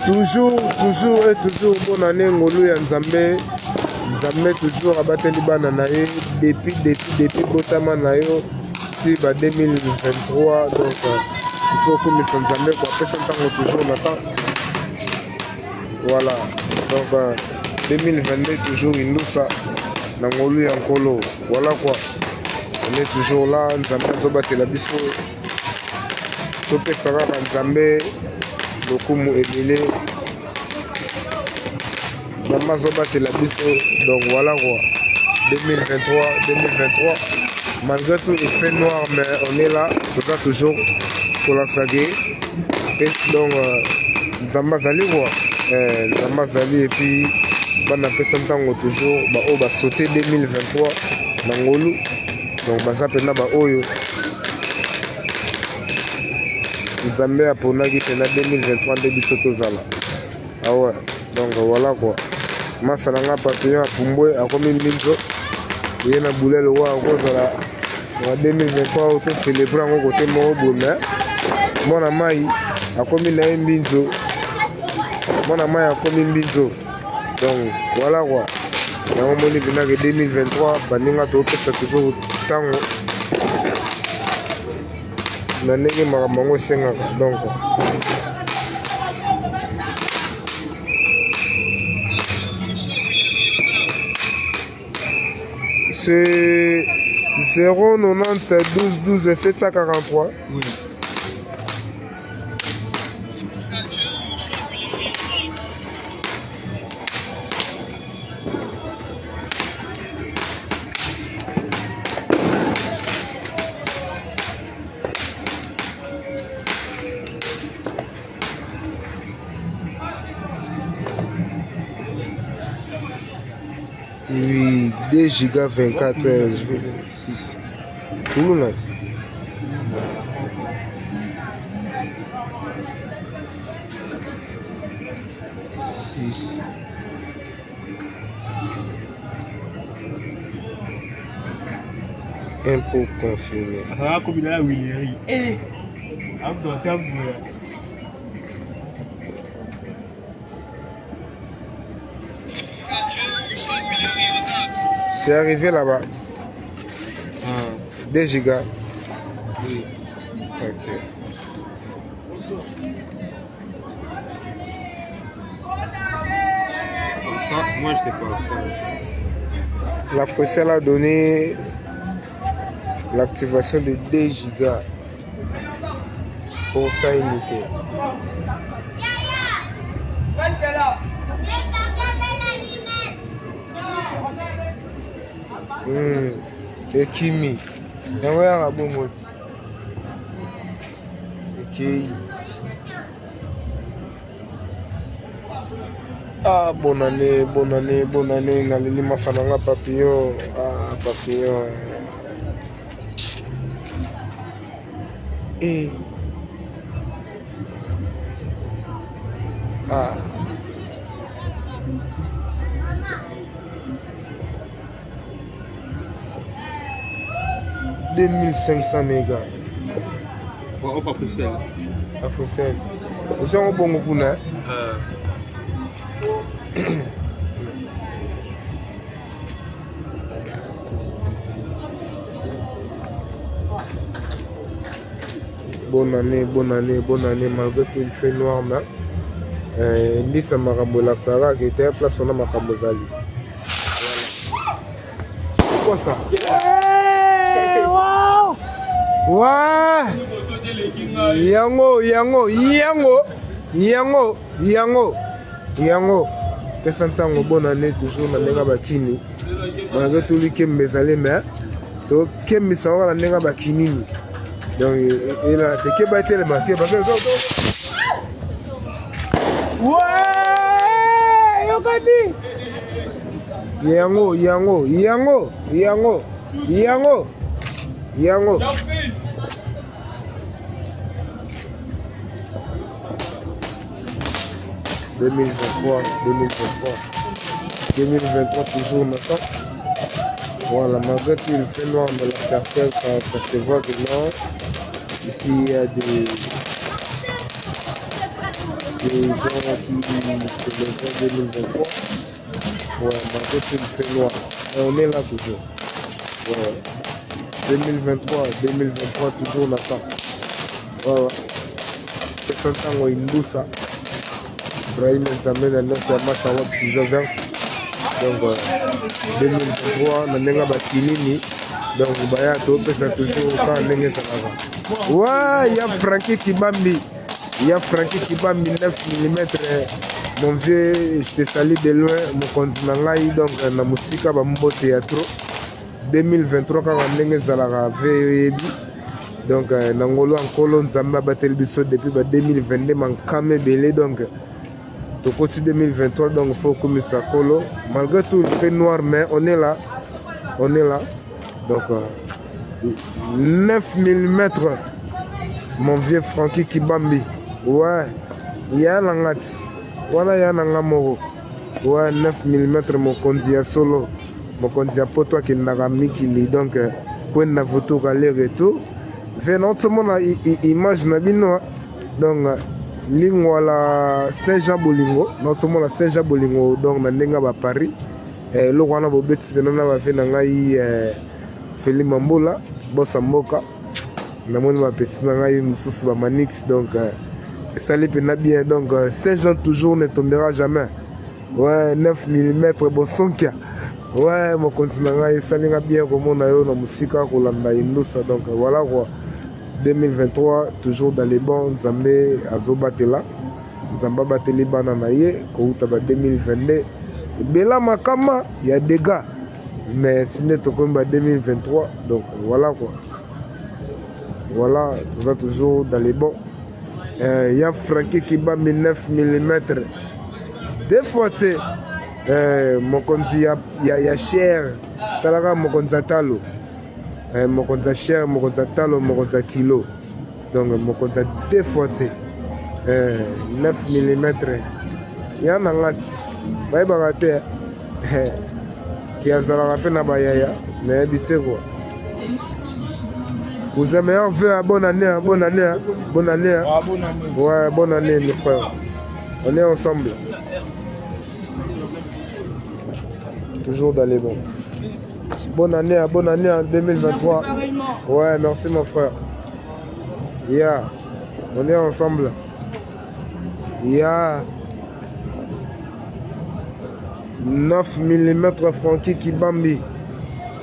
toujours bonne année ngolu ya Nzambe. Nzambe toujours abateli bana na ye depuis botama na yo si ba 2023 donc il faut que Mr. Nzambe quoi pesa ntango toujours na temps. Voilà. Donc 2022 toujours Indusa na ngolu ya nkolo. Voilà quoi. On est toujours là, Nzambe azobatela biso. Topesa kaka Nzambe lokumu ebele. Nzambe azobatela biso. Donc voilà quoi. 2023. Malgré tout il fait noir mais on est là. On toujours pour l'axaguer. Donc Nzambe azali quoi. Nzambe azali et puis bana pesa ntango toujours ba o ba sauter 2023 na ngolu. Donc baza pena ba oyo Nzambe aponaki pena 2023 nde biso tozala. Ah ouais. Donc voilà quoi. Masalanga papillon apumbwe akomi minzo. Ye na boulel wa akozala na 2023 auto célébrer ngo côté mo bonheur. Mona mai akomi na mbinzo. Mona mai akomi mbinzo. Donc voilà quoi. Na omoni bina que 2023 baninga to pesa toujours tango. Na ndenge makambo ngo sengaka donc c'est 090 12 743. Oui. Oui, 2 giga 24 6. Tout là. 6. Impôt confirmé. Ah, comme il a oui. Eh. C'est arrivé là-bas. 2 gigas. Oui. Ok. Ça, moi je t'ai pas. La Fosselle a donné l'activation de 2 gigas pour sa unité. Et Kimi. Et ouais, à bon mot. Et ah, bonne année. Nalili mafananga papillon. Ah, papillon. Et ah. « 2500 mégas. On va pousser là. À Fossel. Vous avez un bon coup là. Bonne année, malgré qu'il fait noir. Ndi sa makambo laksara qui était place on a makambo zali. Voilà. Quoi ça? Ouais. Yango. Pesa ntango bonne année toujours na ndenga bakini. Malgré tout lui qui mezale mais to kemisa wala ndenga bakinini. Donc il a te ba tele marqué ba ouais, yokati. Yango. 2023 toujours maintenant. Voilà, malgré tout il fait noir, mais la certelle, ça se voit que non. Ici il y a des des gens qui célèbrent 2023. Ouais, malgré tout il fait noir. Et on est là toujours. Ouais. 2023, toujours on attend. Ouais, ouais. Santango Indusa. Brahim Nzambe na noce ya match en watch déjà verte. Donc 2023 na ndenge bakinini. Donc baya topesa toujours quand ndenge ezalaka. Ouais, ya Frankie Kibambi. Il y a Frankie Kibambi 9 mm. Mon vieux, je te salue de loin. Mon continent donc na musika bambo théâtre. 2023 quand ndenge ezalaka veyebi. Donc nangolo ankolo nzambe abateli biso depuis 2022 mankame belé donc au côté 2023 donc il faut comme ça colo. Malgré tout il fait noir mais on est là. Donc 9 mm. Mon vieux Frankie Kibambi. Ouais, il y a un langati. Voilà, il y a un langamoro. Ouais, 9 mm, mon konzi ya solo. Mon konzi ya poto qui n'a mikili. Donc, pour une photo qui et tout. Venant tout le monde image nabino. Donc, lingwala Saint-Jean Bolingo. Notre monde Saint-Jean Bolingo. Donc, nandenga ba Paris. Le roi na bobeti benana ba fait nangai Feli Mambola, Bossa Mboka. Namoni ma petite nangai mususu ba Manix donc ça les pénal bien donc Saint-Jean toujours ne tombera jamais. Ouais 9 mm bosonkia. Ouais mon continent nangai ça linga bien comme on a eu na musika kolanda indusa donc voilà quoi. 2023 toujours dans les bons Nzambe azobatela. Nzamba bateli bana na ye ko uta ba 2022. Bela makama il y a des gars mais c'est comme 2023 donc voilà quoi. Voilà, on va toujours dans les bons. Il y a Frankie qui bat 9 mm. Des fois, tu sais, mon compte, il y a cher. Mon compte talo. Mon compte cher, mon compte talo, mon compte kilo. Donc, mon compte des fois, tu sais, 9 mm. Il y a un angati. Bye bye, qui a zala peine à bayaya. Mais habitez quoi. Vous avez meilleurs vœux à bonne année, bonne année, bonne année. Ah, bonne année. Ouais, bonne année, mes frères. On est ensemble. Toujours dans les bons. Bonne année en 2023. Ouais, merci mon frère. Yeah, on est ensemble. Yeah. 9 mm Frankie Kibambi.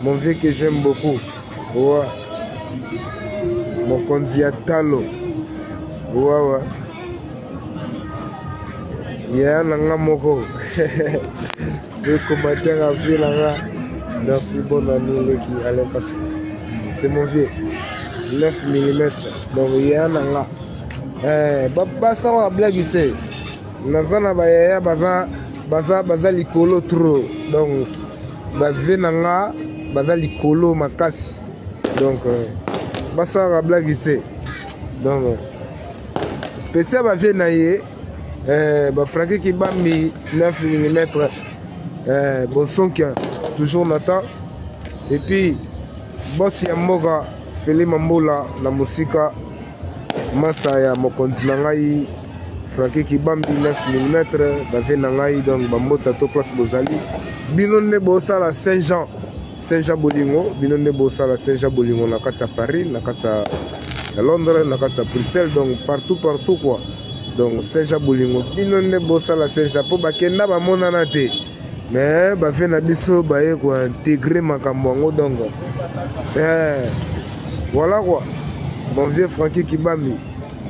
Mon vieux que j'aime beaucoup. Ouais. Mon konzi ya talo. Ouais. Il y a un angamoko. Le combattant a vu là. Merci, bonne année, les qui allaient passer. C'est mon vieux. 9 mm. Donc il y a un anga. Baba ça va blague, tu sais. Nazana bayaya baza likolo trop. Donc ba venanga baza likolo makasi. Donc basa la blague ité donc petit ba vie na ye ba Frankie Kibambi 9 mm bon qui toujours Nathan et puis boss ya mboka Feli Mambola na musika masa ya mokonzi na ngai Frankie Kibambi 9 mm ba vie na ngai donc ba mota to place bozali bino ne bosala Saint-Jean Bolingo, binonde bosala Saint-Jean Bolingo na kati ya Paris, na kati ya Londres, na kati ya Bruxelles, donc partout quoi. Donc Saint-Jean Bolingo, binonde bosala Saint-Jean po bakenda ba monana te. Mais ba fe na biso ba ye ko intégrer makambo ngo donc. Voilà quoi. Mon vieux Frankie Kibambi,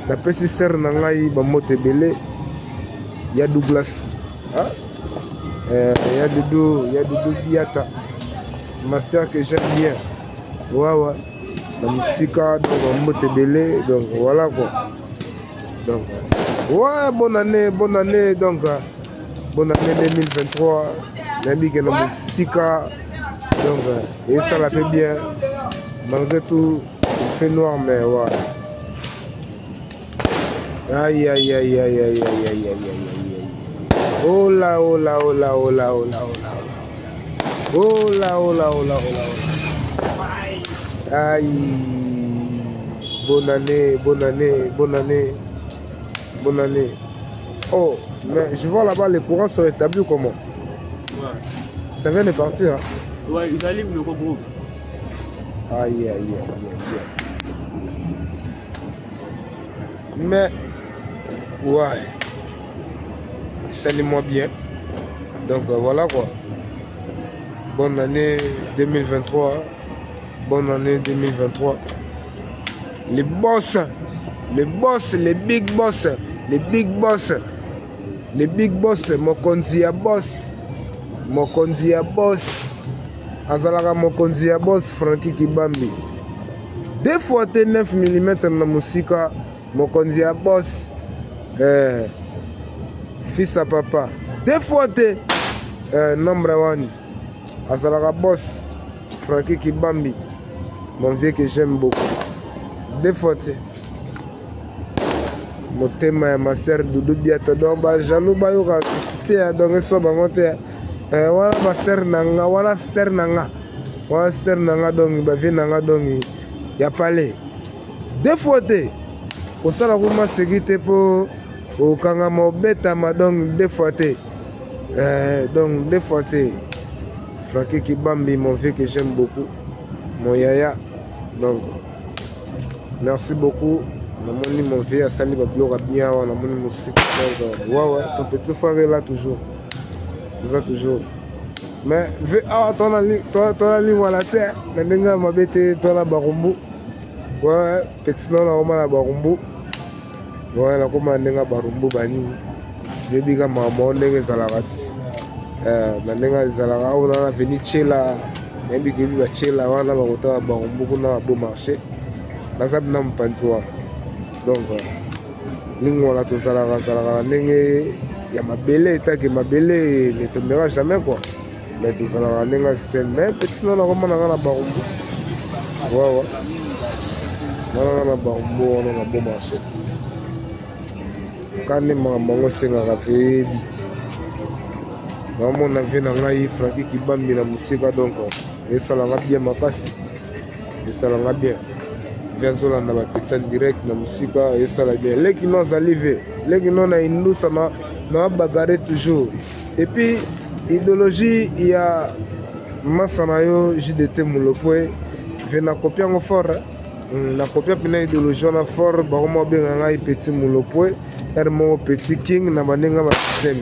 la petite sœur na ngai ba mote belé. Ya Douglas. Ah? Ya Doudou Diata. Ma soeur que j'aime bien. Ouais. La musique, donc on monte belé, donc voilà quoi. Donc, ouais, bonne année, donc bonne année 2023. L'ami que la musique, donc, et ça la fait bien. Malgré tout, il fait noir, mais ouais. Aïe. Oh là. Oh là. Aïe. Bonne année. Oh, mais je vois là-bas, les courants sont établis comment? Ouais. Ça vient de partir. Hein? Ouais, ils allument le groupe. Aïe, aïe, aïe, aïe. Mais, ouais, salut-moi bien. Donc voilà quoi. Bonne année 2023. Bonne année 2023. Les boss, les big boss, les big boss, Mokonzi ya boss, Azalaka Mokonzi ya boss, Frankie Kibambi. Deux fois 9 mm na musika, Mokonzi ya boss, fils à papa. Deux fois number one, Azalaka boss, Frankie Kibambi, mon vieux que j'aime beaucoup. Deux fois motema ya ma sœur Doudou Biata donc ba jaloux ba yo ka suscité donc so bango te wala ba sœur nanga wala sœur nanga donc ba vie nanga donc ya palais deux fois te ko sala ko ma sécurité po o kanga mo beta ma donc deux fois te donc deux fois te Frankie Kibambi mon vieux que j'aime beaucoup mon yaya donc merci beaucoup. Mon vieux a sali bablo bien, on a mon musique. Ouais, ton petit frère est là toujours. Il est toujours. Mais, ton ali, voilà, tiens, maintenant, ma bête, toi la barumbu. Ouais, petit nom, la la barumbu. Ouais, la commande, la barumbu, bani. Je dis que maman, n'est pas la maintenant, Zalara, on a venu chez la. Même si on a chez la, on a barumbu, on a beau marché. La zab n'a pas donc lingwala tozalaka ndenge ya mabele etake mabele ne tombera jamais quoi mais tozalaka ndenge système mais petit non nakomonanga na barumbu wawa nananga na barumbu wana na bon marché kande makambo yango esengaka mpe yebi naomona vie na ngai Frankie Kibambi na mosika donc esalanga bien makasi esalanga bien Viazola na bapetsa direct na musika esala bien leki no zalive leki no na indusa na bagarre toujours et puis idéologie ya masa na yo JDT Mulopwe ve na copia ngo fort na copia pina idéologie na fort ba mo benga ngai petit Mulopwe hermo petit king na banenga ba système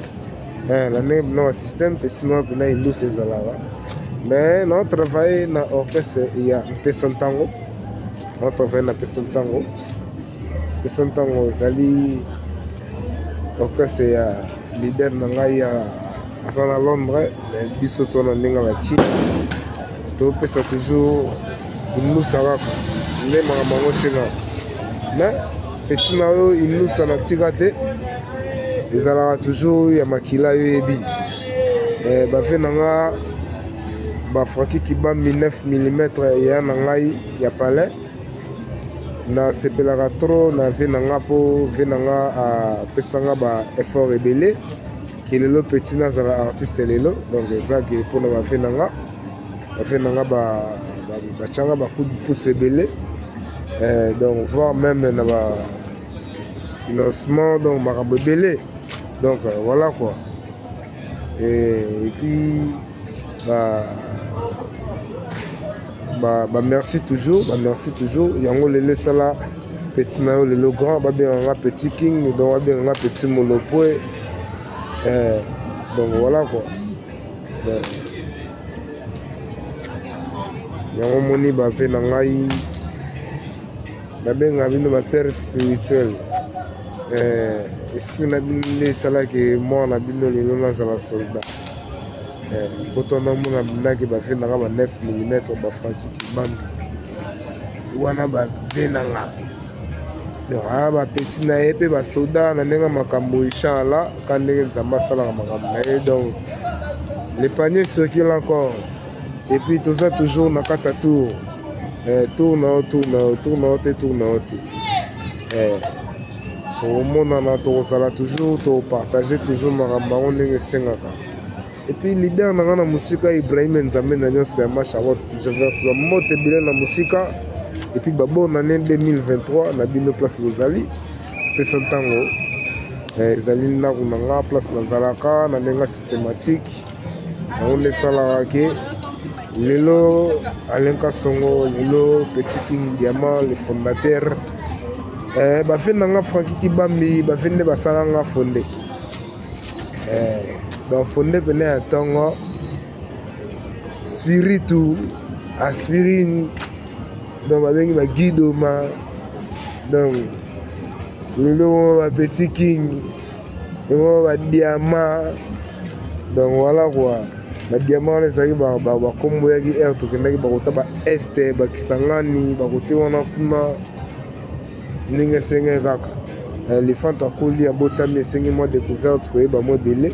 la ne no système petit no pina indusa ezalaka mais no travail na orchestre ya Pesantango. On travaille na Pesantango. Pesantango zali orchestre ya leader na ngai ya à Londres mais biso to na ndinga ba ki to pesa toujours nous ça va les mamango sina mais petit na yo nous ça na tigate ezala toujours ya makila yo ebi ba fe nanga ba Frankie Kibambi 9 mm ya na ngai ya palais na sepelaka trop na vie nanga po vie nanga apesanga ba effort ebele kelelo petit nazala artiste lelo donc ezaki mpona ba vie nanga batianga bacoup de pouce ebele donc voire même na ba financement donc makambo ebele donc voilà quoi et puis merci toujours yango lelo sala petit na yo lelo grand ba bien nga petit king donc ba bien nga petit Mulopwe donc voilà quoi yango moni ba pe na ngai ba benga bino ba père spirituel esprit na bino sala ke moi na bino lelo na sala soldat Quand on a mon abonné qui va faire 9 mm ba Frankie Kibambi wana ba venanga donc ba petit na epe ba soda na ndenga makambo inchallah quand ndenge nzamba sala makambo na donc les paniers circulent encore et puis tout ça toujours na kata tour tourne au monde na to sala toujours to partager toujours makambo ndenge sengaka. Et puis leader na ngana musika Ibrahim Nzambe na nyonso ya Mashawat je vais la mote bila na musika et puis babo na année 2023 na bino place Lozali Pesantango ezali ndako na nga place nazalaka na ndenge systématique yango nde esalaka ke lelo alenka songo lelo Petit King Diamant le fondateur bafe na nga Franky Kibambi bafe nde basala nga fonde bafonde pene ya ntongo spiritu aspirine donc babengi bagidoma donc lelo ba Petit King lelo ba Diamant donc voilà quoi ba Diamant ezalaki bakombo yaki aire tokendaki bakota ba este bakisangani bakote wana kuna ndenge esenge kaka elefante akoli abotami esengi mwa découverte koyeba mwa ebele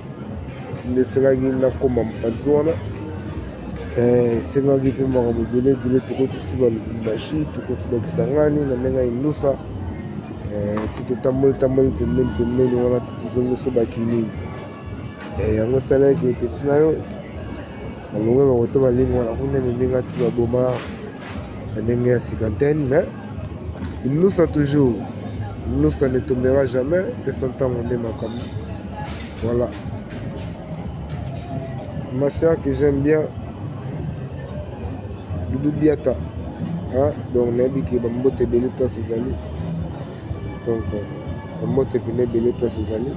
nde esengaki nakoma mopanzi wana esengaki mpe makambo ebele tokotiti balubumbashi tokoti bakisangani na ndenge ya indusa ti totamboli pembeni wana ti tozongi so bakilini yango esalaki epeti na yo balongwe bakoto balingi wana kunene ndenge ati baboma na ndenge ya cinquantaine mais indusa toujours indusa ne tombera jamais pesa ntango nde makambo voilà ma sœur que j'aime bien Doudou Biata donc nayebi ke bambote ebele place ezali donc bambote pene ebele place ezali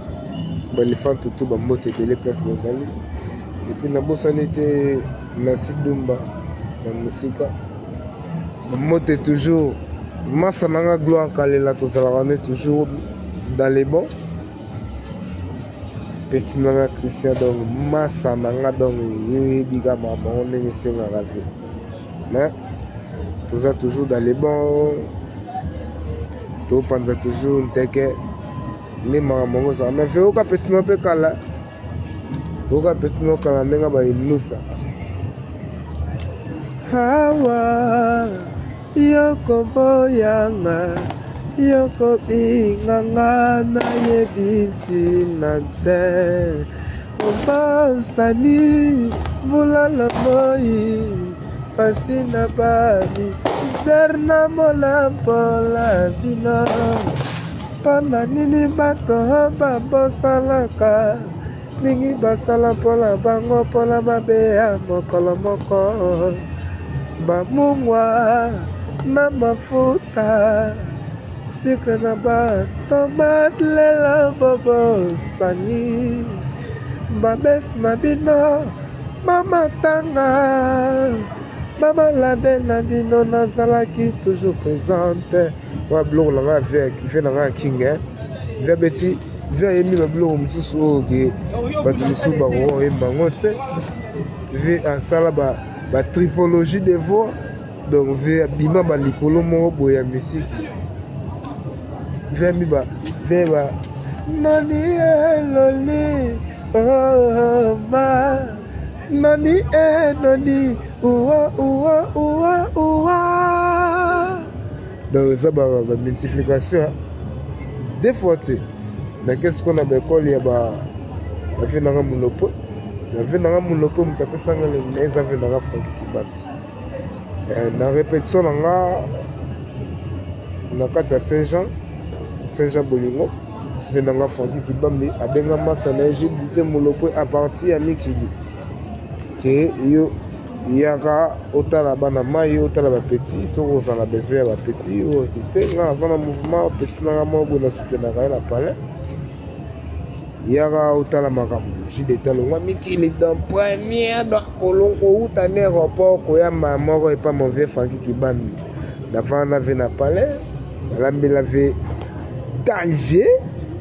baelefante to bambote ebele place bazali epuis nabosani te Nasi Dumba na mosika bambote toujours masa nanga Gloire Kalela tozalaka nde toujours dans les bons petit nanga Christian donc masa nanga donc yoyebi kaka makambo ndenge esengaka te mais toza toujours dans les bons topanza toujours nteke nde makambo ngo ozala mais fe oka petit no mpe kala oka petit no kala ndenge bainusa hawa yoko boyanga yoko binganga nayebi ntina te obosani bulala moi pasi na bami zer na molampola bino mpona nini bato babosalaka mingi basala mpola bango mpola mabe ya mokolo moko bamungwa na mafuta sikre na bato balela bobosani babesi na bino bamatanga bamalade na bino nazalaki toujours présente wa biloko na nga ve na nga king ve beti ve ayembi babiloko mosusu oyo ke bato mosusu bakoyemba ngo te ve asala batripologie de voix donc ve abima balikolo moko boye ya misiki ve ambi ve ba nani eloli ma nani nani uwa donc eza bamultiplication des fois te nakesi kona baekole ya bafe nanga monopo nave nanga monopo moto apesanga lena eza ve nanga Franky Kibambi na répétition nanga na kati ya Saint-Jean bolingo ve nanga Franky Kibambi abenga masa na ye te monopo a partir ya mikili ke yo yaka otala bana mai otala bapeti soki ozala besoin ya bapeti oyo te nga aza na mouvement peti nanga moko boye nasutenaka ye na palais yaka otala makambo jide talongwa mikili dans première dans kolongo outa ne aéroport koyamba moko epa mon vieux Franky Kibambi navanda ve na palais balambela ve danger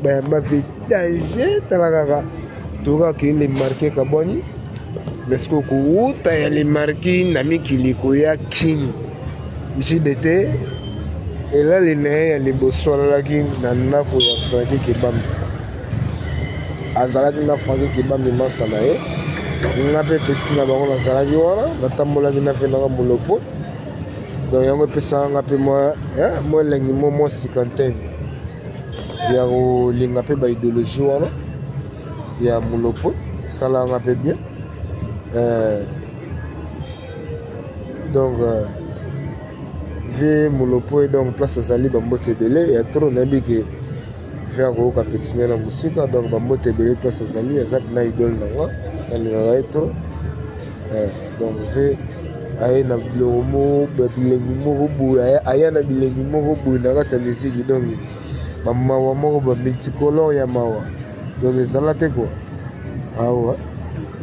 bayamba ve danger tala kaka toka kele marke kaboni mais ce que kuuta ya le marki na mikili koya king JDT elali na ye ya liboso alalaki na ndako ya Franky Kibambi azalaki na Franky Kibambi masa na ye nga mpe peti na bango nazalaki wana natambolaki na fe nanga molopo donc yango epesaka nga mpe mwa elengi mwa cinquantaine ya kolinga mpe baidéologie wana ya molopo esalaka nga mpe bien donc ve molopo donc place azali bambote ebele ya tro nayebi ke faire koyoka petine na musika donc bambote ebele place azali aza mpena idole nango nalingaka ye trop donc ve aye na bilongo moko bilengi moko boye aya na bilengi moko boye na kati ya misiki donc bamawa moko bamulticolore ya mawa donc ezala te kua awa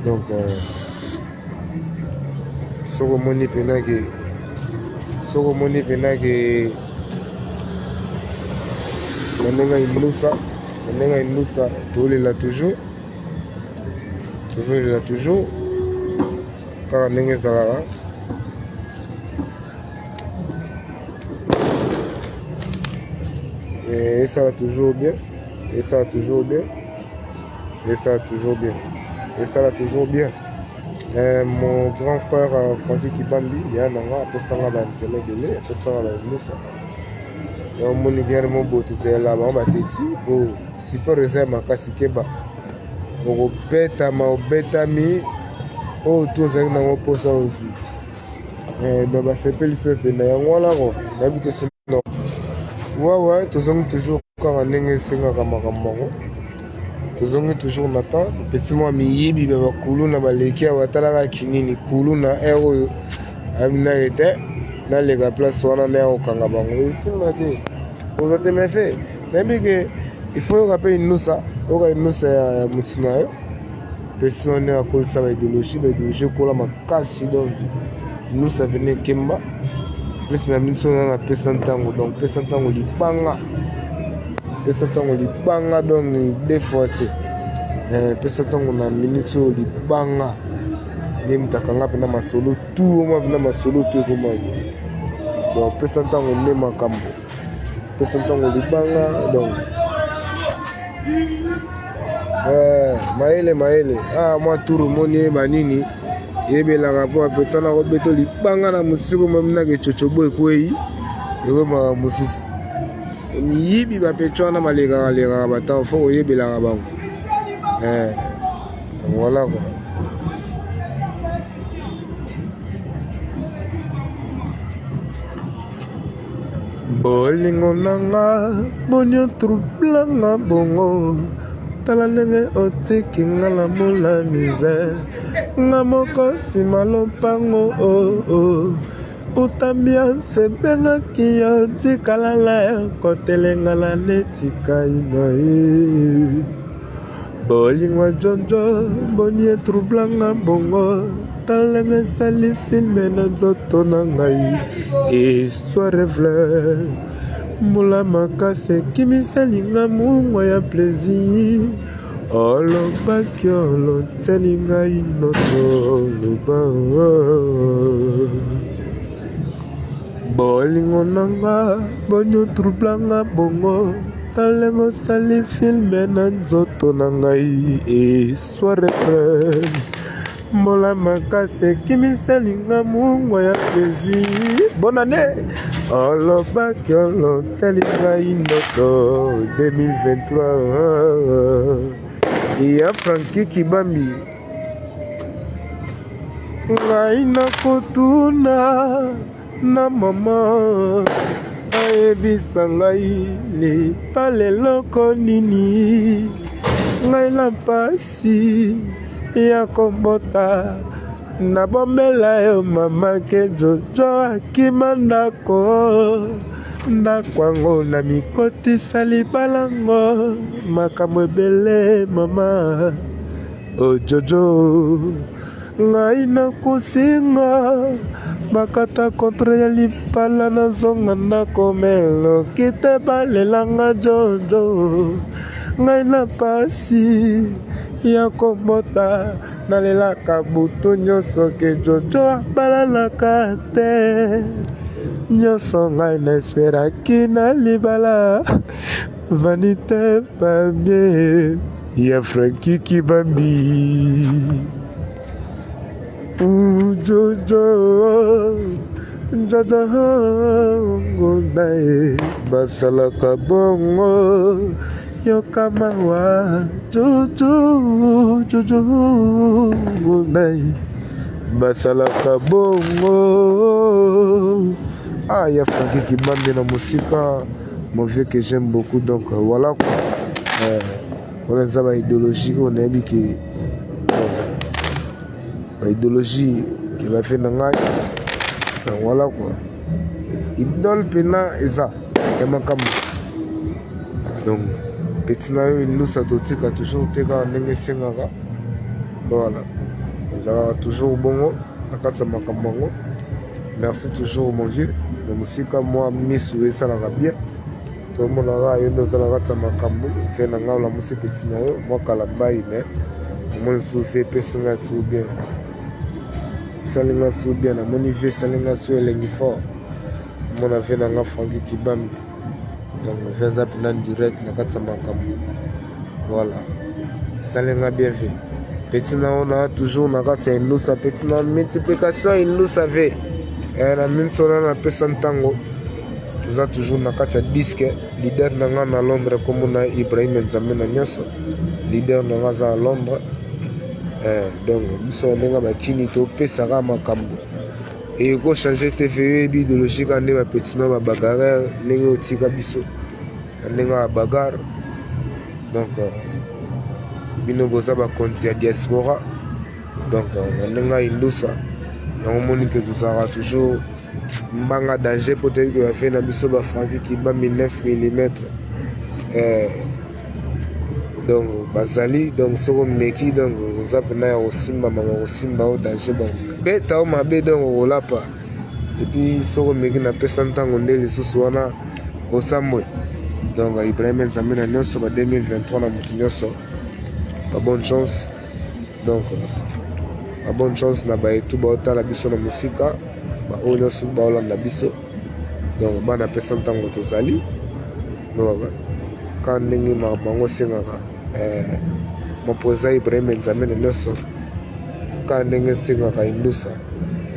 donc soki omoni mpenake na ndenge inusa tolela toujours kaka ndenge ezalaka esala toujours bien mon grand frère Francky Kibambi ya nanga apesanga banzela ebele apesanga bainusa omoni kere moboto ezala bango bateti po siporo eza ya makasi keba obetami oyo to ozali nango mposa ozwi donc basepelisi mpena yango wanako nayebi te sono wawa tozongi toujours kaka ndenge esengaka makambo yango tozongi toujours na temps petit mwa miyibi bakulu na baleki awa batalaka kinini kulu na aire oyo abina ete naleka place wana na ya kokanga bango esinga te oza te mefe nayebi ke ifo yoka mpe inusa ya motu na yo mpe sino nde akolisa baideologie ekola makasi donc inusa pene ekemba place na biso na pesa ntango donc pesa ntango libanga donc deux fois te pesa ntango na minute oyo libanga ye mutakanga mpena masolo tu oma mpena masolo tu ekoma donc pesa ntango nde makambo pesa ntango libanga donc mayele mwa turu moni yeba nini yebelaka mpo apetsana kobeto libanga na mosiko maminaka ecocobo ekwei ekomaka mosusu miyibi bapetso wana balekaka batango fo koyebelaka bango voilà quoi bolingo nanga bonio troublanga bongo tala ndenge otiki nga na mola misere nga moko nsima lopango utambianse bengaki yo tikala na yo kotelengana netika ina ye bolingo jonjo boni etroublanga bongo tala ndenge esali filme na nzoto na ngai histoire fleur mbula makasi ekimisalinga mungwa ya plaisir olobaki oloteli ngai noto loba bolingo nanga boni otroublanga bongo talengo osali filme na nzoto na ngai histoire frere mbola makasi ekimisalinga mungwa ya plaisir bonane olobaki oloteli ngai ndoto 2023 ya Francky Kibambi ngai nakotuna na mama ayebisa ngai lipaleloko nini ngai na mpasi ya kobota nabombela yo mama ke jojo akima ndako yango na mikotisa libalango makambo ebele mama ojojo ngai nakosinga bakata kontre ya lipala nazonga ndako meloki te balelanga jojo ngai na pasi ya kobota nalelaka butu nyonso ke jojo abalalaka te nyonso ngai na esperaki na libala vanité babie ya Francky Kibambi jojo ngonae basalaka bongo yoka mawa jojo ngonae basalaka bongo ya Francky Kibambi na musika mon vieux que j'aime beaucoup donc voilà quoi. On a ça idéologie on a qui idéologie qui va faire nangai donc voilà quoi idole pena eza ya makambo donc petit na yo nous ça totika toujours teka ndenge sengaka voilà ezalaka toujours bongo na kati ya makambo yango merci toujours mon vieux na mosika mwa misu esalaka bien tomonaka yo nde ozala kati ya makambo fe na ngai olamusi petit na yo mwa kala mbai me omoni su fe epesi ngai su bien esali ngai su bien namoni vie esali ngai su elengi fort omona ve na ngai Franki Kibambi donc ve eza mpena direct na kati ya makambo voilà esali ngai bien ve petit na yo na toujours na kati ya inusa petit na multiplication inusa ve na minso na napesa ntango toza toujours na kati ya diske leader na nga na Londres kombo na Ibrahim Nzambe na nyonso leader na nga aza na Londres donc biso ndenge bakini topesaka makambo ekochange te fe idéologie ka nde bapeti na babagarre ndenge otika biso na ndenge ya bagarre donc bino boza bakonzi ya diaspora donc na ndenge ya indusa yango moni ke tozalaka toujours mbanga danger po toyebi ke bafe na biso Franki Kibambi 9 mm donc bazali donc soko meki donc oza mpena ya kosimba mama kosimba o danger bon beta o mabe donc okolapa epuis soko meki napesa ntango nde lisusu wana osambwe donc Ibrahim Nzambe na nyonso ba 2023 na motu nyonso ba bonne chance donc ba bonne chance na baetu baotala biso na mosika baoyo nyonso baolanda biso donc bana pesa ntango tozali ka ndenge makambo yango esengaka mopoza Ibrahim Nzambe na nyonso ka ndenge esengaka indusa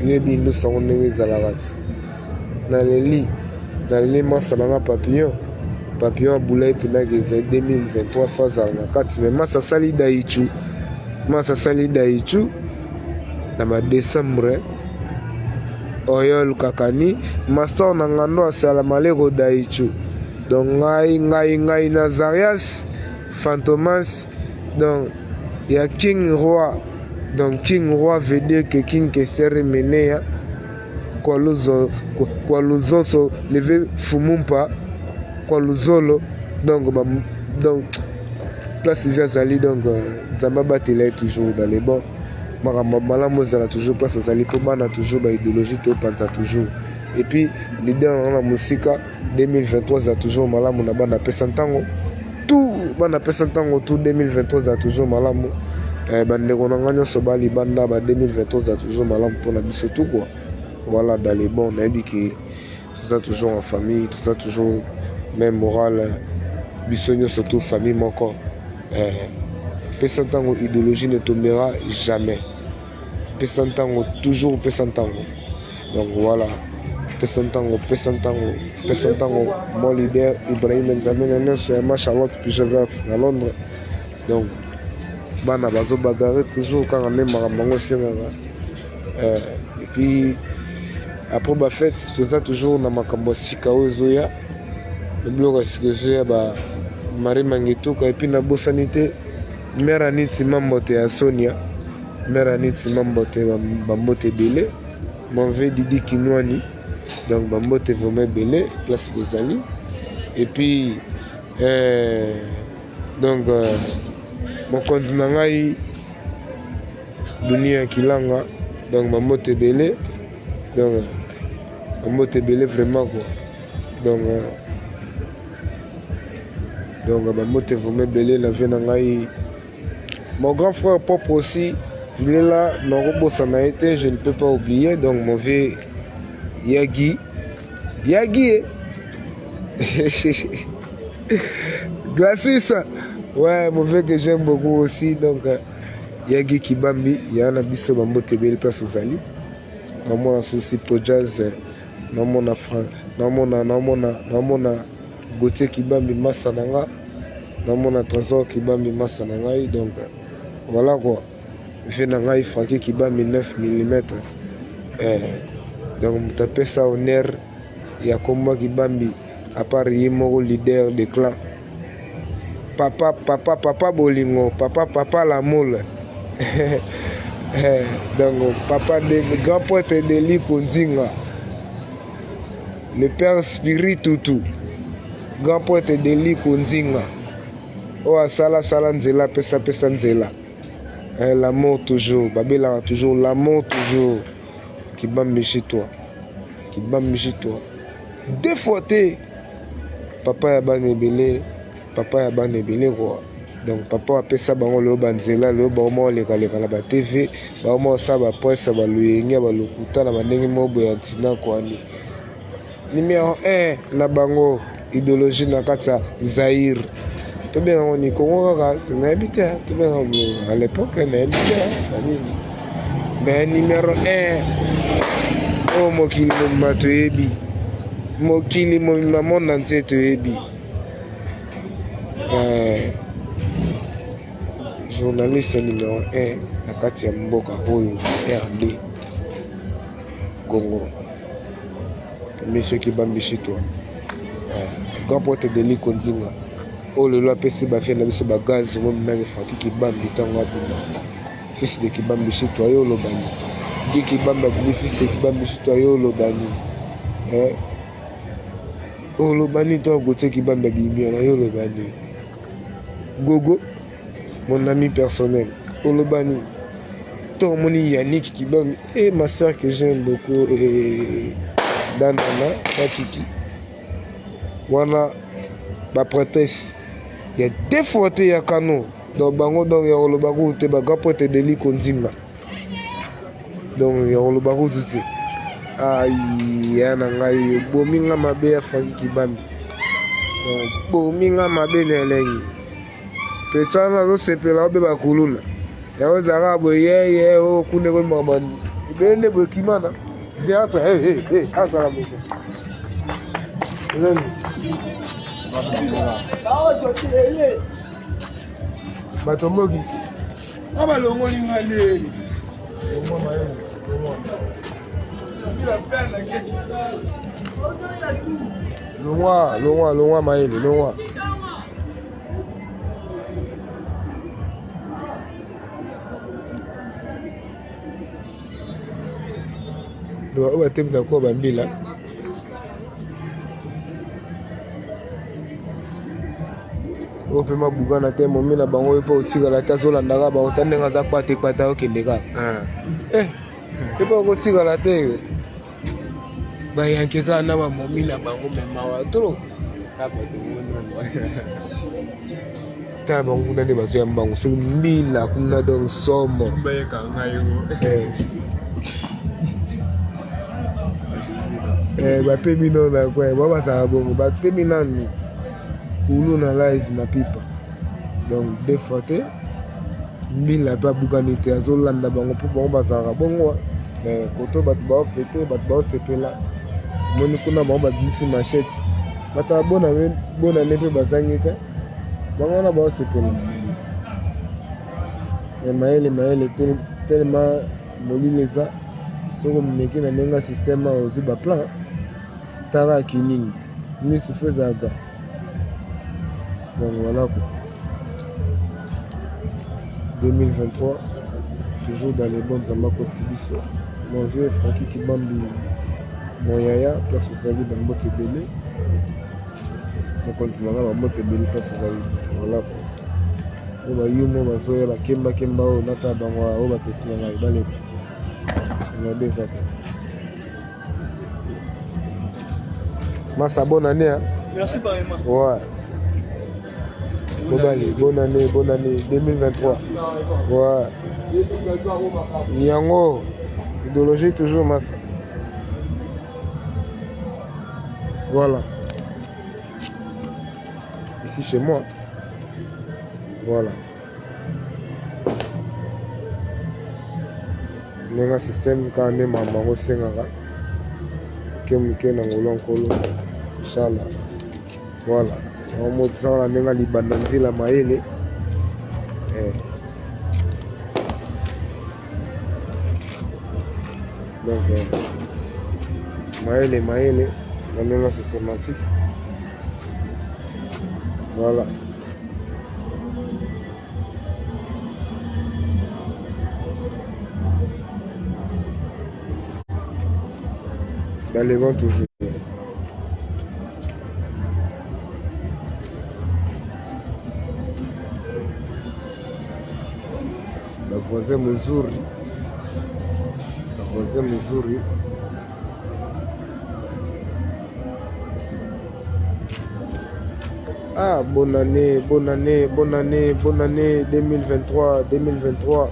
yebi indusa yango ndenge ezalaka ti naleli masa nanga papillon abulai mpenaki 2023 fa azala na kati me masa asali daichu na badécembre oyo lukakani master na ngando asala maleko daichu donc ngai Nazarias Fantomas donc ya King Roi donc King Roi veut dire que King Kesere Menea kwa luzoso leve fumumpa kwa luzolo donc place via zali donc Nzambe batela toujours dans les bons makambo malamu ezala toujours place azali mpo bana toujours baidéologie topanza toujours et puis leader na mosika 2023 ezala toujours malamu na bana apesa ntango tout 2023 ezala toujours malamu bandeko na nga nyonso balibanda ba 2023 ezala toujours malamu mpona biso tout quoi voilà dans les bons nayebi ke toza toujours en famille toza toujours même morale biso nyonso tout famille moko pesa ntango idéologie ne tombera jamais pesa ntango toujours pesa ntango donc voilà pesa ntango mon leader Ibrahim Nzambe na nyonso ya ma Charlotte Pujavert na Londres donc bana bazobagarre toujours kaka nde makambo yango esengaka et puis après bafete toza toujours na makambo ya sika oyo ezoya biloko ya sika ezoya Marie Mangetuka et puis nabosani te mère Aniti Mambote ya Sonia mère Aniti Mambote bambote ebele mon vieux Didi Kinwani donc bambote vraiment ebele place bozali et puis donc mokonzi na ngai Dunia Kilanga donc bambote ebele donc bambote ebele vraiment quoi donc bambote vraiment belé la vie na ngai mon grand frère propre aussi il est là nakobosa na été je ne peux pas oublier donc mon vieux Yagi Glacis ouais mon vieux que j'aime beaucoup aussi donc Yagi Kibambi yana biso bambote belé place ozali namona souci pour jazz namona franc namona Gauthier Kibambi masa na nga namona Trésor Kibambi masa na ngai donc voilà quoi fait na ngai Franki Kibambi 9 mm donc mutapesa honneur ya komba Kibambi à part ye moko leader de clan papa bolingo, papa la moule. Donc papa de grand poète de Likonzinga, le père Spirit Tutu, grand poète de Likonzinga. Oh sala nzela pesa nzela. L'amour toujours, babela toujours, l'amour toujours. Qui bambi chez toi. Défauté. Papa ya ban ebele quoi. Donc papa appelle ça bango le banzela le bango le na ba TV, bango ça ba presse ba luyenga ba lokuta na bandenge mobo ya tina quoi ni. Numéro 1 na bango idéologie na kata Zaïre. Tout bien on y Congo kaka c'est na habité. Tout bien à l'époque na habité. Mais numéro 1 oh mokili mo matoyebi. Mokili mo monde entier toyebi. Journaliste numéro 1 na kati ya mboka oyo RD Congo. Monsieur qui bambi chez toi. Grand poète de Likonzinga. Oh le loi PC ba fait na biso ba gaz mo na faki ki bambi tango abuna. Fils de Kibambi chez toi yo lo bani. Di Kibamba fils de Kibambi chez toi yo lo bani. Oh lo bani to gote Kibamba bimia na yo lo bani. Gogo, mon ami personnel. Olobani, ton moni Yannick Kibami et ma soeur que j'aime beaucoup et Danana, Kiki. Voilà, ma prêtresse. Il y a des photos à Kano. Dans Bango, dans Yolobago, tu es grand poète de Likonzinga. Donc Yolobago, tu sais. Aïe, Yanangaï, Bominga Mabe à Faki Kibami. Bominga Mabe Nelengi. Pesana zo sepela obe bakuluna ya ozaka boye o kune ko mamani ibende bokimana viatre asala musa nani batomoki aba longoli ngale longwa maele longwa on va terminer quoi bambila on peut ma bugana te mo mina bango po tika la tazo la ndaga ba otandenga za kwate kwata okendeka pe po ko tika la te ba yanke kana ba mo mina bango mema wa tro kapa to wono ta bango na de ba so yambango so mbila kuna don somo ba yeka ngayo bapemi non na kwa baba sa bongo bapemi nani ulu na live na pipa donc des photos mbila pa bukanite azolanda bango po bango bazaka bongo koto bato bao fete bato bao sepela moni kuna bango babisi machete bato bona ne pe bazangi te bango na bao sepela maele tellement molile eza soko meki na ndenge système ozi baplan tara kinini misu fezaka donc voilà quoi 2023 toujours dans les bonnes Zambako Tsibiso mon vieux Francky Kibambi mon yaya place aux alliés dans Mote Belé mon continent dans Mote Belé place aux alliés voilà quoi oba yumo bazoya bakemba o nata bango o bapesi na ibale on a des attaques. Massa, bonne année. Hein? Merci, pareillement. Ouais. Bonne année 2023. Ouais. Yango, idéologie toujours Massa. Voilà. Ici chez moi. Voilà. Nenga système quand même mamango sengaka kemuke na ngolo nkolo inshallah voilà on mo tsala nenga libanda nzila maele donc maele na nenga systématique voilà dans les vents toujours. La voisin mzuri. La voisin mzuri. Ah, bonne année 2023.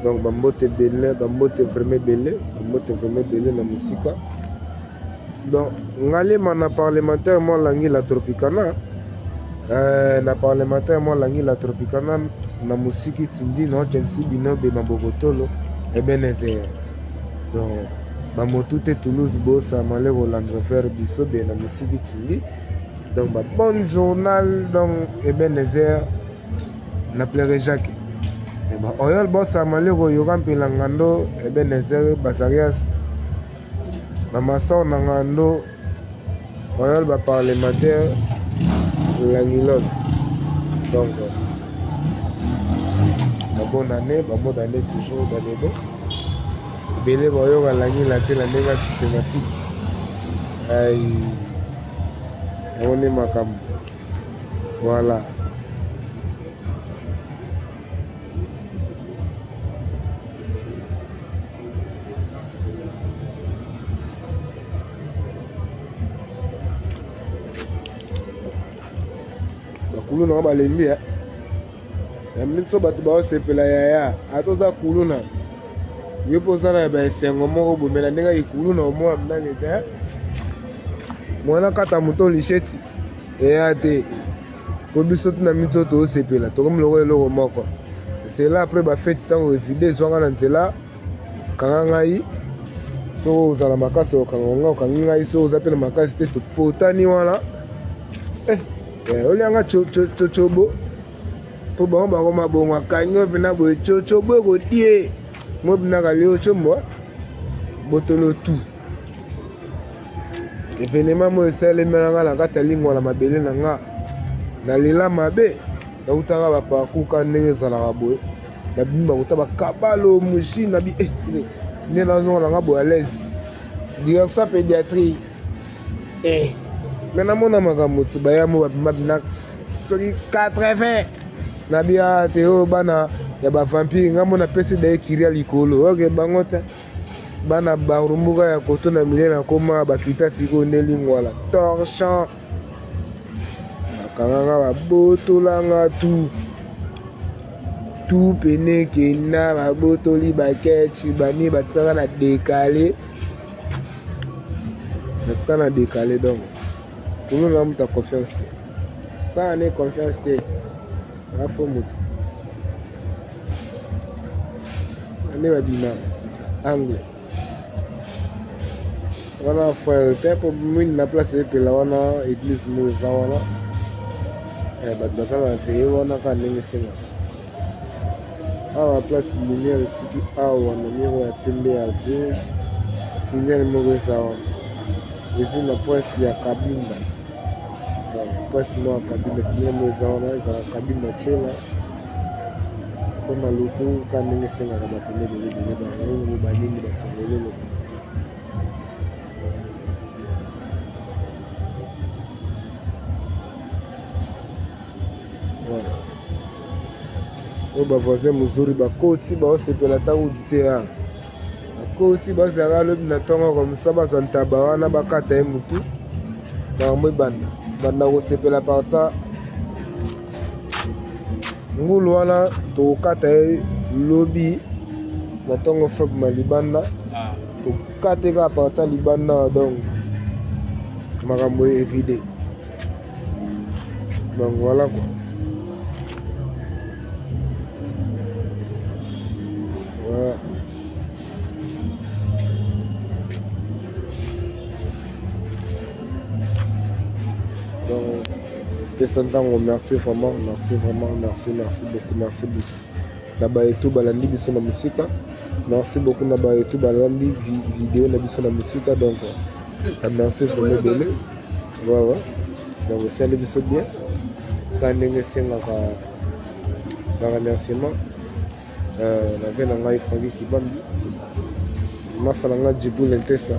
Donc, Bambote belé, Bambote vraiment belé la musique. Donc, ngalé mana parlementaire moi langi la Tropicana. Na parlementaire moi langi la Tropicana na musique tindi no chensi bino be mabogotolo Ebenezer. Donc, Bamotute Toulouse bossa malero l'Andrefer biso be na musique tindi. Donc, bon journal, donc, Ebenezer, n'a pleuré Jacques. Oyol boss amaleko yoram pilangando Ebenezer Basarias. Mama sort nangando oyol ba parlementaire Langilos. Donc, bonne année toujours dans les deux. Belé boyo ba langi la télé la systématique. Aïe. On est macam. Voilà. Kuluna balembi ya mnitso batu ba sepela yaya atoza kuluna yopo sana ba sengo moko bomela ndenge ikuluna omwa mnane ta mwana kata muto lisheti eyate po biso tuna mitso to sepela to comme loko eloko moko c'est là après ba fête tango evide zwanga na nzela kanga ngai to uzala makasi okanga okanga ngai so uzapela makasi te to potani wana olianga chobo po ba ngoma bonga kanyo bina bo chobo go tie mo bina ka leo chombo botolo tout événement mo sele melanga na kati ya lingwa la mabele na nga na lela mabe na utanga ba pakuka ndenge zala boye na bimba kutaba kabalo mushi na bi ne na zo na ngabo à l'aise direction pédiatrie Maintenant, mon amagambo, tu vas y avoir un 80. Nabia Théo Bana, il y a des vampires, il y a des personnes qui sont likolo. Ok, Bangota, Bana Barumbuga, ya Kotona Milena, Koma, Bakita Sigo, Nelingwala, Torchant, Kanga, Botolanga, tout peine, Kena, Botoli, Baket, Chibani, Batkana décalé. Batkana décalé donc. Pour nous, on a confiance. Ça, on a confiance. On a fait moto. On est bien. Anglais. On a fait pour la place de la église. On a la place lumière à gauche. Signal mauvais. Et la presse, il y a Kabinda. Presse, il y a Kabinda. Il y a Kabinda. Comme à l'auto, quand on est à la fenêtre de l'île, voilà. Voisin Muzuri, Koti, c'est pour la taille du théâtre. Koti bazala lobi na tongo comme ça bazanta bawana bakata mutu na mwe banda ko sepela parta ngulu wana to kata lobi na tongo fop malibanda to kata ka parta libanda donc makambo évidé donc voilà quoi. Voilà. Merci vraiment, merci beaucoup. Naba etu balandi biso na musika. Merci beaucoup naba etu balandi vidéo na biso na musika donc merci vraiment belé. Voilà. Donc c'est le biso bien. Quand ndenge senga ka remerciement na vena ngai Francky Kibambi. Masala nga Djiboul Ntesa.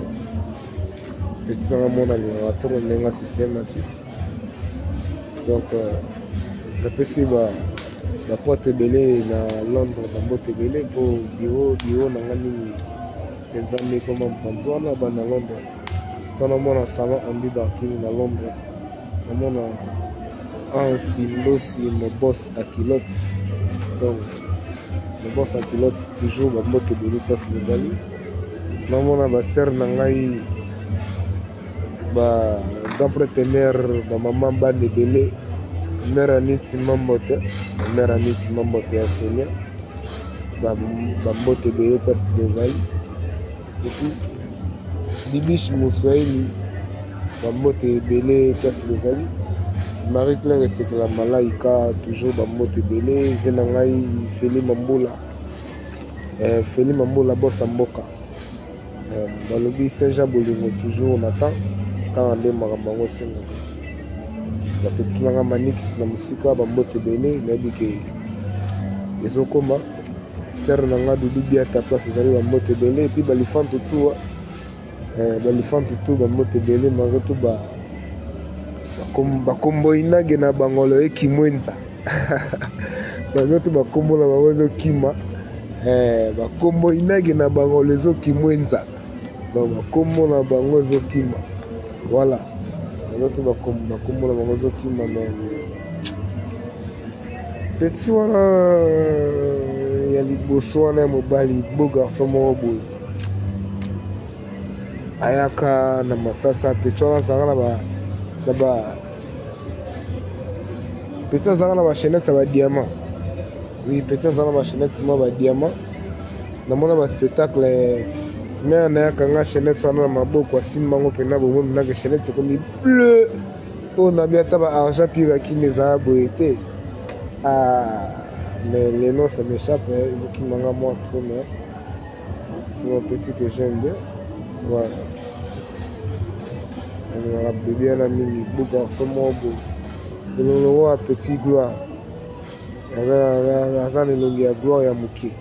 petit nanga mona alingaka trop ndenge systématique. Donc napesi bapote ebele na Londres bambote ebele mpo biro nanga mingi mpenza mikoma mopanzi wana bana Londres. Mpo namona salon Andy Darkini na Londres, namona Ansi Ndosi Mobos Akilote. Donc Mobos Akilote toujours bambote ebele place ezali. Namona baser na ngai ba grand partenaire bamama bana ebele, mère Aniti Mambote, mère Aniti Mambote ya Sonia, bambote ebele place ezali. Epuis Bibish Mouswaili bambote ebele place ezali. Marie Claire Esekela Malaika toujours bambote ebele. Ve na ngai Feli Mambola, Feli Mambola bosa mboka, balobi Saint-Jean Bolingo toujours Nathan kaka nde makambo yango esengaka. Bapeti nanga Manix na mosika bambote ebele, nayebi ke ezokoma. Ser na nga Dudu Biata place ezali bambote ebele. Epi balifanto tu balifanto tu bambote ebele malgré tout bakombo inage na bangolo ekimwenza malgré tout bakombo na bango ezokima, bakombo inage na bangolo ezokimwenza, donc bakombo na bango ezokima. Voilà, malgré tout bakombo na bango ezokima. Petit wana ya liboso wana ya mobali beau garçon moko boye ayaka na Masasa. Petit wana azalaka Petit azalaka na bachenete ya badiamant. Oui, Petit azalaka na bachenete mwa badiamant. Namona baspectacle mare nayaka nga chenete wana na maboko asimbango mpena bomoi minaka chenete ekomi bleu oyo nabi ata baargent mpi bakini ezala boye te. Mais les noms ça m'échappe, qui m'en a moins trop, mais c'est mon petit que j'aime bien. Voilà. On a bébé un ami, beau garçon, mon beau. Et le roi petit gloire. La zane longi à gloire et à mouki.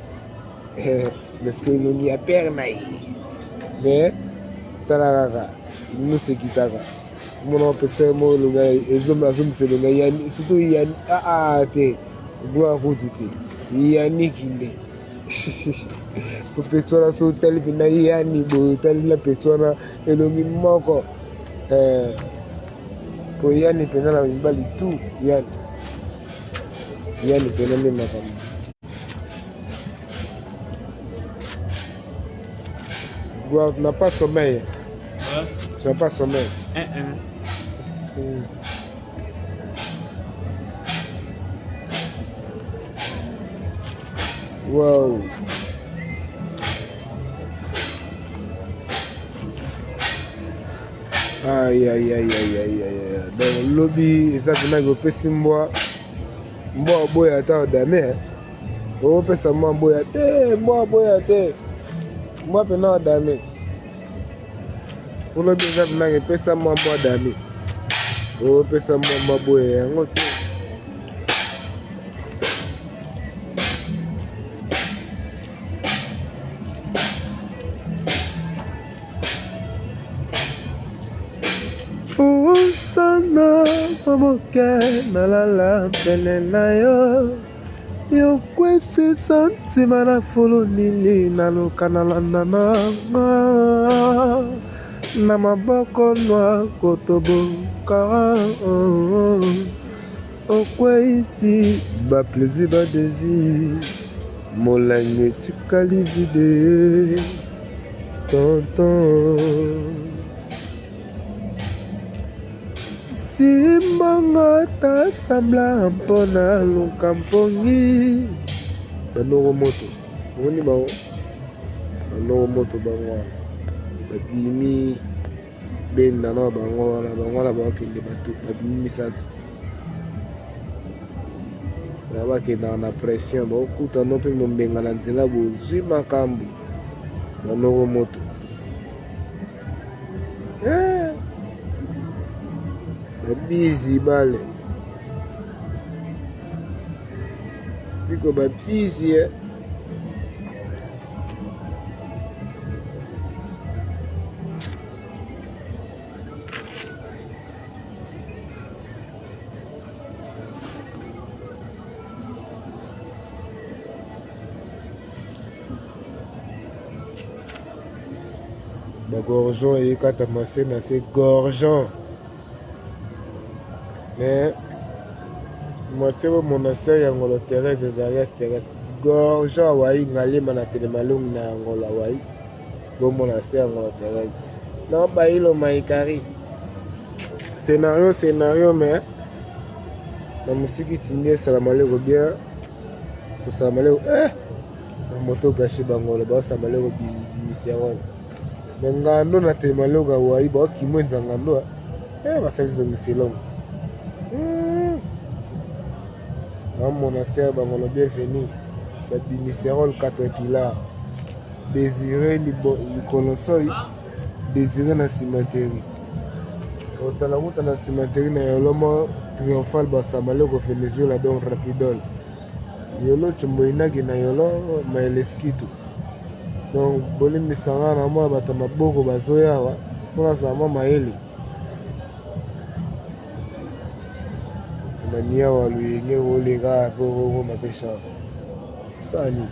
Parce que longi à père naï. Mais, talarara, nous c'est qui t'aga. Mon petit mot, le gars, et zoom c'est le gars, surtout il y a gloire routine yani kinde ko petona so tali bina yani bo tali la petona elongi moko ko yani pena na mbali tu yani pena le makam gloire n'a pas sommeil. Tu n'as pas sommeil. Wow. Aïe. Donc lobby ezakina kopesi mbwa boya ata dame. Opesa mbwa boya te, mbwa pena dame. Lobby ezakina kopesa mbwa dame. Opesa mbwa boya yango te. Sana mamoke nalala pene na yo kwesi santima na fulu nili naluka nalanda na maboko nwa kotoboka okwesi ba plaisir ba désir molangi etikali vide tonton simbanga tasambla mpona luka mpongi banoko moto omoni bango banoko moto bango babimi benda na bango wana bakende bato babimi misato bakendaka na pression bakokutana mpe mombenga na nzela bozwi makambo banoko moto babizi bale biko babizi Gorgeon et Katamase, c'est Gorgeon. Mais moitié de monastère yangolo Thérèse Zarias Thérèse Gorgeon Hawaii ngali manatele malung na Angola Hawaii. Bon monastère yangolo Thérèse. Non ba ilo maikari. Scénario mais la musique tindé salamaleko bien. To salamaleko na moto gashi bangolo ba salamaleko bimisiyangolo. Ngando na temaleko Hawaii ba kimwenza ngando. Basalizo misilongo. Un monastère bangolo bienvenu. La bimisérole 4 pillars. Désiré Nicolosoi. Désiré na cimetière. Otala muta na cimetière na yolomo triomphal basamaleko Venezuela don rapidol. Yolo chumboinaki na yolo maeleskitu. Donc bolimi sanga na mwa bata maboko bazoyawa. Fona sama maeli. Mania wa luyenge olega po mapesha. Sani.